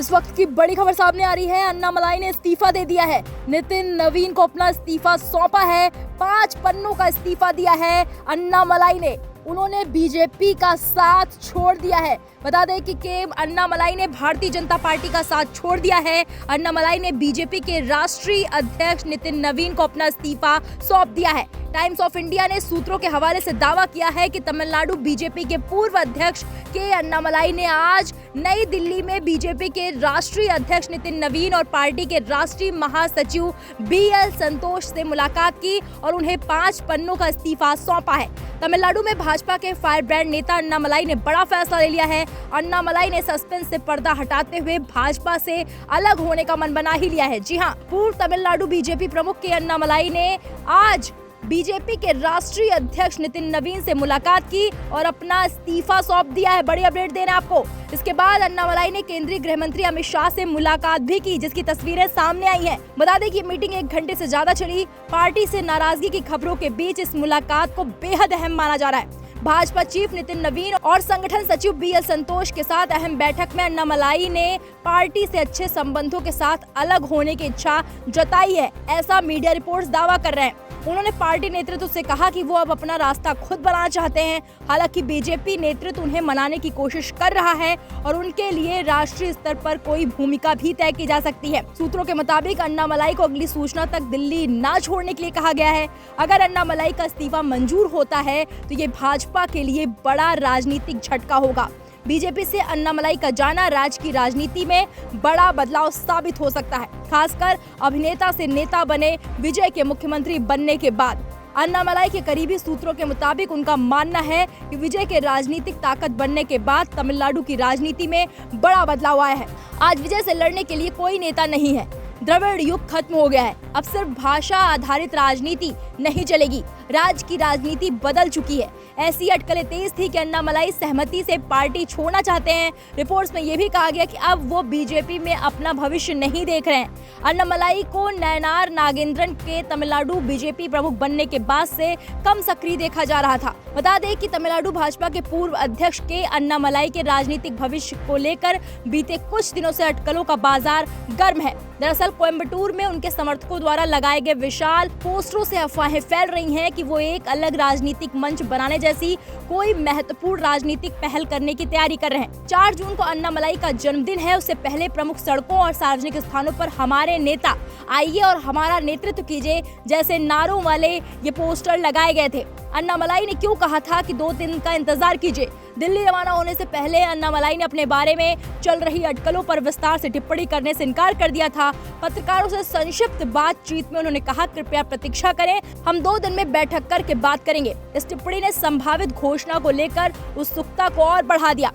इस वक्त की बड़ी खबर सामने आ रही है। अन्नामलाई ने इस्तीफा दे दिया है। नितिन नवीन को अपना इस्तीफा सौंपा है। 5 पन्नों का इस्तीफा दिया है अन्नामलाई ने। उन्होंने बीजेपी का साथ छोड़ दिया है। बता दें कि अन्नामलाई ने भारतीय जनता पार्टी का साथ छोड़ दिया है। अन्नामलाई ने बीजेपी के राष्ट्रीय अध्यक्ष नितिन नवीन को अपना इस्तीफा सौंप दिया है। टाइम्स ऑफ इंडिया ने सूत्रों के हवाले से दावा किया है कि तमिलनाडु बीजेपी के पूर्व अध्यक्ष के अन्नामलाई ने आज नई दिल्ली में बीजेपी के राष्ट्रीय अध्यक्ष नितिन नवीन और पार्टी के राष्ट्रीय महासचिव BL संतोष से मुलाकात की और उन्हें 5 पन्नों का इस्तीफा सौंपा है। तमिलनाडु में भाजपा के फायर ब्रांड नेता अन्नामलाई ने बड़ा फैसला ले लिया है। अन्नामलाई ने सस्पेंस से पर्दा हटाते हुए भाजपा से अलग होने का मन बना ही लिया है। जी हां, पूर्व तमिलनाडु बीजेपी प्रमुख के अन्नामलाई ने आज बीजेपी के राष्ट्रीय अध्यक्ष नितिन नवीन से मुलाकात की और अपना इस्तीफा सौंप दिया है। बड़ी अपडेट देना आपको। इसके बाद अन्नामलाई ने केंद्रीय गृह मंत्री अमित शाह से मुलाकात भी की, जिसकी तस्वीरें सामने आई हैं। बता दें कि मीटिंग 1 घंटे से ज्यादा चली। पार्टी से नाराजगी की खबरों के बीच इस मुलाकात को बेहद अहम माना जा रहा है। भाजपा चीफ नितिन नवीन और संगठन सचिव BL संतोष के साथ अहम बैठक में अन्नामलाई ने पार्टी से अच्छे संबंधों के साथ अलग होने की इच्छा जताई है, ऐसा मीडिया रिपोर्ट्स दावा कर रहे हैं। उन्होंने पार्टी नेतृत्व से कहा कि वो अब अपना रास्ता खुद बनाना चाहते हैं। हालांकि बीजेपी नेतृत्व उन्हें मनाने की कोशिश कर रहा है और उनके लिए राष्ट्रीय स्तर पर कोई भूमिका भी तय की जा सकती है। सूत्रों के मुताबिक अन्नामलाई को अगली सूचना तक दिल्ली न छोड़ने के लिए कहा गया है। अगर अन्नामलाई का इस्तीफा मंजूर होता है तो ये भाजपा के लिए बड़ा राजनीतिक झटका होगा। बीजेपी से अन्नामलाई का जाना राज्य की राजनीति में बड़ा बदलाव साबित हो सकता है, खासकर अभिनेता से नेता बने विजय के मुख्यमंत्री बनने के बाद। अन्नामलाई के करीबी सूत्रों के मुताबिक उनका मानना है कि विजय के राजनीतिक ताकत बनने के बाद तमिलनाडु की राजनीति में बड़ा बदलाव आया है। आज विजय से लड़ने के लिए कोई नेता नहीं है। द्रविड़ युग खत्म हो गया है। अब सिर्फ भाषा आधारित राजनीति नहीं चलेगी। राज्य की राजनीति बदल चुकी है। ऐसी अटकलें तेज थी कि अन्नामलाई सहमति से पार्टी छोड़ना चाहते हैं। रिपोर्ट्स में यह भी कहा गया कि अब वो बीजेपी में अपना भविष्य नहीं देख रहे हैं। अन्नामलाई को नयनार नागेंद्रन के तमिलनाडु बीजेपी प्रमुख बनने के बाद से कम सक्रिय देखा जा रहा था। बता दें कि तमिलनाडु भाजपा के पूर्व अध्यक्ष के अन्नामलाई के राजनीतिक भविष्य को लेकर बीते कुछ दिनों से अटकलों का बाजार गर्म है। दरअसल कोयम्बटूर में उनके समर्थकों द्वारा लगाए गए विशाल पोस्टरों से अफवाहें फैल रही हैं कि वो एक अलग राजनीतिक मंच बनाने जैसी कोई महत्वपूर्ण राजनीतिक पहल करने की तैयारी कर रहे हैं। 4 जून को अन्नामलाई का जन्मदिन है। उससे पहले प्रमुख सड़कों और सार्वजनिक स्थानों पर हमारे नेता आइए और हमारा नेतृत्व कीजिए जैसे नारों वाले ये पोस्टर लगाए गए थे। अन्नामलाई ने क्यों कहा था कि 2 दिन का इंतजार कीजिए। दिल्ली रवाना होने से पहले अन्नामलाई ने अपने बारे में चल रही अटकलों पर विस्तार से टिप्पणी करने से इनकार कर दिया था। पत्रकारों से संक्षिप्त बातचीत में उन्होंने कहा, कृपया प्रतीक्षा करें, हम 2 दिन में बैठक करके बात करेंगे। इस टिप्पणी ने संभावित घोषणा को लेकर उत्सुकता को और बढ़ा दिया।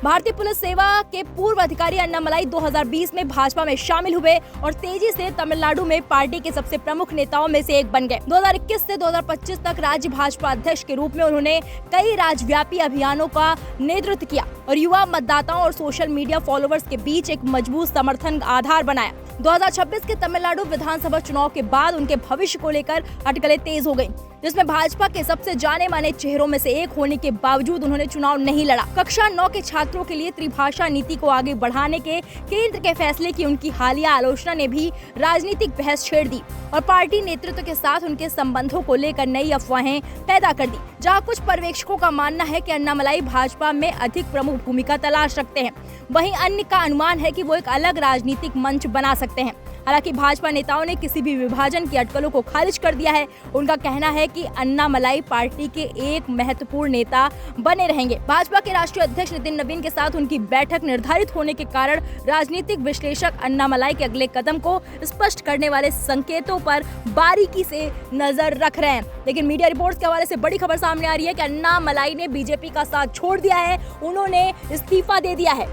भारतीय पुलिस सेवा के पूर्व अधिकारी अन्नामलाई 2020 में भाजपा में शामिल हुए और तेजी से तमिलनाडु में पार्टी के सबसे प्रमुख नेताओं में से एक बन गए। 2021 से 2025 तक राज्य भाजपा अध्यक्ष के रूप में उन्होंने कई राज्यव्यापी अभियानों का नेतृत्व किया और युवा मतदाताओं और सोशल मीडिया फॉलोअर्स के बीच एक मजबूत समर्थन आधार बनाया। 2026 के तमिलनाडु विधानसभा चुनाव के बाद उनके भविष्य को लेकर अटकलें तेज हो गयी, जिसमें भाजपा के सबसे जाने माने चेहरों में से एक होने के बावजूद उन्होंने चुनाव नहीं लड़ा। कक्षा 9 के छात्रों के लिए त्रिभाषा नीति को आगे बढ़ाने के केंद्र के फैसले की उनकी हालिया आलोचना ने भी राजनीतिक बहस छेड़ दी और पार्टी नेतृत्व के साथ उनके संबंधों को लेकर नई अफवाहें पैदा कर दी। जहां कुछ पर्यवेक्षकों का मानना है कि अन्नामलाई भाजपा में अधिक प्रमुख भूमिका तलाश रखते हैं, वहीं अन्य का अनुमान है कि वो एक अलग राजनीतिक मंच बना सकते हैं। हालांकि भाजपा नेताओं ने किसी भी विभाजन की अटकलों को खारिज कर दिया है। उनका कहना है कि अन्नामलाई पार्टी के एक महत्वपूर्ण नेता बने रहेंगे। भाजपा के राष्ट्रीय अध्यक्ष नितिन नवीन के साथ उनकी बैठक निर्धारित होने के कारण राजनीतिक विश्लेषक अन्नामलाई के अगले कदम को स्पष्ट करने वाले संकेतों पर बारीकी से नजर रख रहे हैं। लेकिन मीडिया रिपोर्ट्स के हवाले से बड़ी खबर सामने आ रही है कि अन्नामलाई ने बीजेपी का साथ छोड़ दिया है। उन्होंने इस्तीफा दे दिया है।